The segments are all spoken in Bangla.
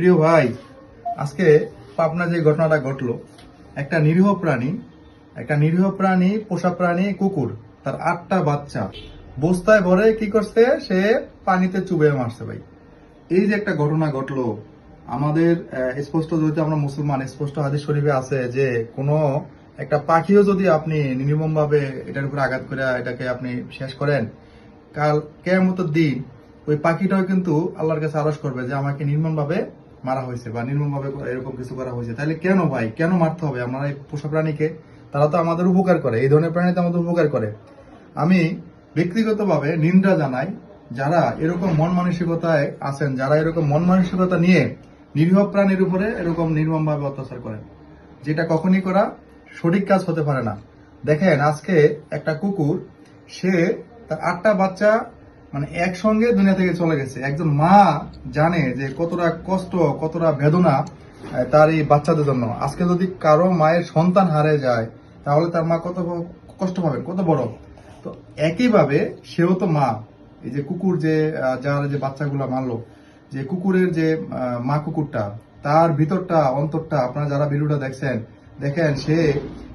প্রিয় ভাই, আজকে পাবনা যে ঘটনাটা ঘটলো, একটা নিরীহ প্রাণী পোষা প্রাণী কুকুর, তার 8টা বাচ্চা বস্তায় ভরে কি করছে, সে পানিতে চুবে মারছে ভাই। এই যে একটা ঘটনা ঘটলো, আমাদের স্পষ্ট, যেহেতু আমরা মুসলমান, স্পষ্ট হাদিস শরীফে আছে যে কোনো একটা পাখিও যদি আপনি নির্মম ভাবে এটার উপরে আঘাত করে এটাকে আপনি শেষ করেন, কাল কিয়ামতের দিন ওই পাখিটাও কিন্তু আল্লাহর কাছে আরজ করবে যে আমাকে নির্মম ভাবে মারা হয়েছে বা নির্মম ভাবে এরকম কিছু করা হয়েছে। তাহলে কেন ভাই, কেন মারতে হবে আমরা এই পোষা প্রাণীকে? তারা তো আমাদের উপকার করে, এই ধরনের প্রাণী তো আমাদের উপকার করে। আমি ব্যক্তিগতভাবে নিন্দা জানাই যারা এরকম মন মানসিকতায় আছেন, যারা এরকম মন মানসিকতা নিয়ে নিরীহ প্রাণীর উপরে এরকম নির্মম ভাবে অত্যাচার করেন, যেটা কখনই করা সঠিক কাজ হতে পারে না। দেখেন, আজকে একটা কুকুর, সে তার 8টা বাচ্চা মানে একসঙ্গে দুনিয়া থেকে চলে গেছে। একজন মা জানে যে কতটা কষ্ট, কতটা বেদনা তার এই বাচ্চাদের জন্য। আজকে যদি কারো মায়ের সন্তান হারিয়ে যায়, তাহলে তার মা কত কষ্ট পাবে, কত বড়। তো একইভাবে সেও তো মা। এই যে কুকুর যে যার যে বাচ্চাগুলা মারলো, যে কুকুরের যে মা কুকুরটা, তার ভিতরটা অন্তরটা আপনারা যারা ভিডিওটা দেখছেন, দেখেন সে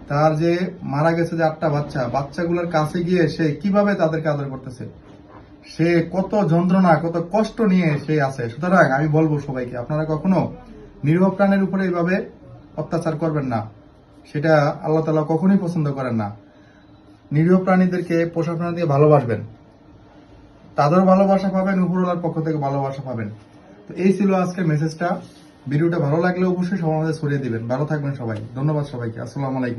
তার যে মারা গেছে যে 8টা বাচ্চাগুলোর কাছে গিয়ে সে কিভাবে তাদেরকে আদর করতেছে, সে কত যন্ত্রণা, কত কষ্ট নিয়ে সে আছে। সুতরাং আমি বলবো সবাইকে, আপনারা কখনো নিরীহ প্রাণের উপরে এইভাবে অত্যাচার করবেন না, সেটা আল্লাহ তাআলা কখনোই পছন্দ করেন না। নিরীহ প্রাণীদেরকে, পোষা প্রাণীদেরকে ভালোবাসবেন, তাদের ভালোবাসা পাবেন, উপরওয়ালার পক্ষ থেকে ভালোবাসা পাবেন। তো এই ছিল আজকের মেসেজটা। ভিডিওটা ভালো লাগলে অবশ্যই সবার মধ্যে ছড়িয়ে দিবেন। ভালো থাকবেন সবাই, ধন্যবাদ সবাইকে, আসসালামু আলাইকুম।